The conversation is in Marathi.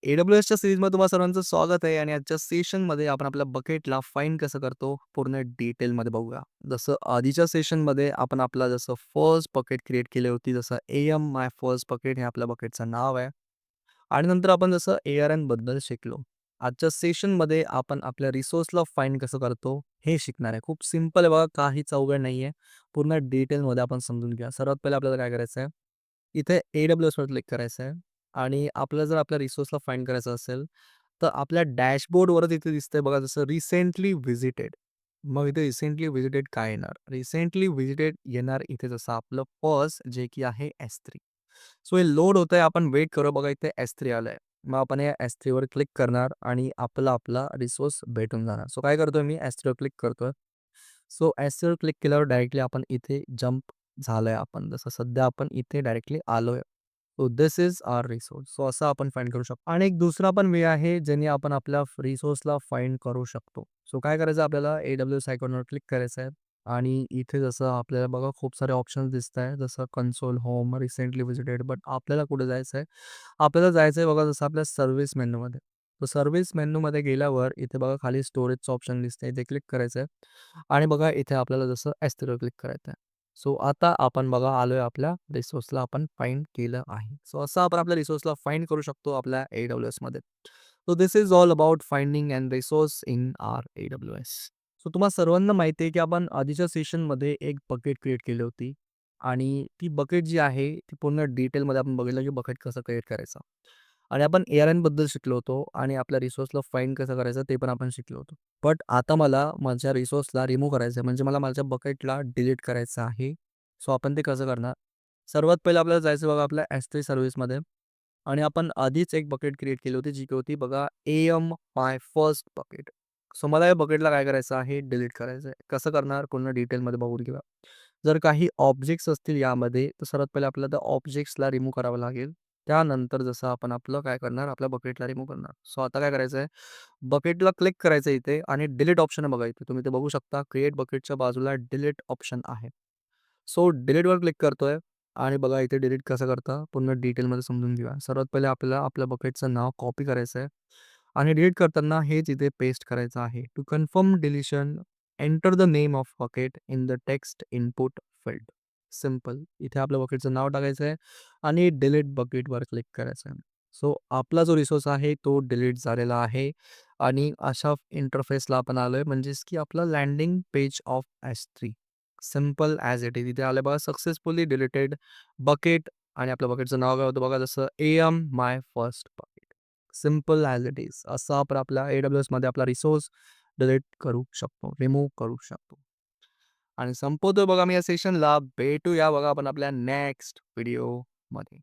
AWSच्या सीरीजमध्ये तुम्हा सर्वांचं स्वागत आहे आणि आजच्या सेशनमध्ये आपण आपल्या बकेटला फाइंड कसं करतो पूर्ण डिटेलमध्ये बघूया. जसं आधीच्या सेशनमध्ये आपण आपला जसं फर्स्ट बकेट क्रिएट केली होती, जसं एएम माय फर्स्ट बकेट हे आपल्या बकेटचं नाव आहे. आणि नंतर आपण जसं ARN बद्दल शिकलो. आजच्या सेशनमध्ये आपण आपल्या रिसोर्सला फाइंड कसं करतो हे शिकणार आहे. खूप सिंपल आहे बघा, काहीच अवघड नाहीये. पूर्ण डिटेलमध्ये आपण समजून घ्या. सर्वात पहिले आपल्याला काय करायचं आहे, इथे AWSवर क्लिक करायचं आहे आणि आपल्याला जर आपल्या रिसोर्सला फाइंड करायचं असेल, तर आपल्या डॅशबोर्डवरच इथे दिसतंय बघा, जसं रिसेंटली व्हिजिटेड. मग इथे रिसेंटली व्हिजिटेड काय येणार? रिसेंटली व्हिजिटेड येणार इथे जसं आपलं फर्स्ट जे की आहे S3. सो हे लोड होतंय, आपण वेट करू. बघा इथे S3 आलंय. मग आपण या S3वर क्लिक करणार आणि आपला रिसोर्स भेटून जाणार. सो काय करतोय मी S3वर क्लिक करतोय. सो S3वर क्लिक केल्यावर डायरेक्टली आपण इथे जंप झालोय आपण. जसं सध्या आपण इथे डायरेक्टली आलोय. So this is our resource. So असं आपण फाइंड करू शकतो. आणि एक दुसरा पण वे आहे ज्याने आपण आपल्या रिसोर्सला फाइंड करू शकतो. सो काय करायचं आपल्याला AWS आयकॉनवर क्लिक करायचं आहे आणि इथे जसं आपल्याला बघा खूप सारे ऑप्शन्स दिसताय, जसं console, home, recently visited. But आपल्याला कुठे जायचं आहे? आपल्याला जायचं आहे बघा जसं आपल्या सर्व्हिस मेनूमध्ये. तर सर्व्हिस मेनूमध्ये गेल्यावर इथे बघा खाली स्टोरेजचं ऑप्शन दिसतंय, इथे क्लिक करायचं आहे आणि बघा इथे आपल्याला जसं S3वर क्लिक करायचं आहे. सो आता आपण बघा आलोय आपल्या रिसोर्सला आपण फाइंड केलं आहे. सो असं आपण आपल्या रिसोर्सला फाइंड करू शकतो आपल्या AWSमध्ये. So this is all about finding and resource in our AWS. So तुम्हा सर्वांना माहिती आहे, की आपण आधीच्या सेशनमध्ये एक बकेट क्रिएट केली होती आणि ती बकेट जी आहे, ती पूर्ण डिटेलमध्ये आपण बघितलं, की बकेट कसं क्रिएट करायचं. आणि आपण ARN बद्दल शिकलो होतो आणि आपल्या रिसोर्सला फाइंड कसं करायचं ते पण आपण शिकलो होतो. बट आता मला माझ्या रिसोर्सला रिमूव्ह करायचं आहे, म्हणजे मला माझ्या बकेटला डिलीट करायचं आहे. सो आपण ते कसं करणार? सर्वात पहिलं आपल्याला जायचं बघा आपल्या S3 सर्व्हिसमध्ये आणि आपण आधीच एक बकेट क्रिएट केली होती, जी की होती बघा am my first bucket. So मला या बकेटला काय करायचं आहे? डिलीट करायचं आहे. कसं करणार? पूर्ण डिटेलमध्ये बघून घेऊया. जर काही ऑब्जेक्ट्स असतील यामध्ये, तर सर्वात पहिले आपल्याला त्या ऑब्जेक्ट्सला रिमूव्ह करावं लागेल. त्यानंतर जसं आपण आपलं काय करणार? आपल्या बकेटला रिमूव्ह करणार. सो आता काय करायचं आहे? बकेटला क्लिक करायचं इथे आणि डिलीट ऑप्शन आहे बघा इथे. तुम्ही ते बघू शकता. क्रिएट बकेटच्या बाजूला डिलीट ऑप्शन आहे. सो डिलीटवर क्लिक करतोय आणि बघा इथे डिलीट कसं करता पूर्ण डिटेलमध्ये समजून घेऊया. सर्वात पहिले आपल्याला आपल्या बकेटचं नाव कॉपी करायचं आहे आणि डिलीट करताना हेच इथे पेस्ट करायचं आहे. To confirm deletion, enter the name of bucket in the text input field. Simple. इथे आपल्या बकेटचं नाव टाकायचं आहे आणि डिलीट बकेटवर क्लिक करायचं आहे. सो आपला जो रिसोर्स आहे तो डिलीट झालेला आहे आणि अशा इंटरफेसला आपण आलोय, म्हणजेच की आपलं landing page of S3. Simple as it is. इथे आलं बघा सक्सेसफुली डिलीटेड बकेट आणि आपल्या बकेटचं नाव काय होतं बघा, जसं am my first bucket. Simple as it is. असं आपण आपल्या AWSमध्ये आपला रिसोर्स डिलीट करू शकतो, रिमूव्ह करू शकतो. आणि संपवतोय बघा मी या सेशनला. भेटूया बघा आपण आपल्या नेक्स्ट व्हिडिओमध्ये.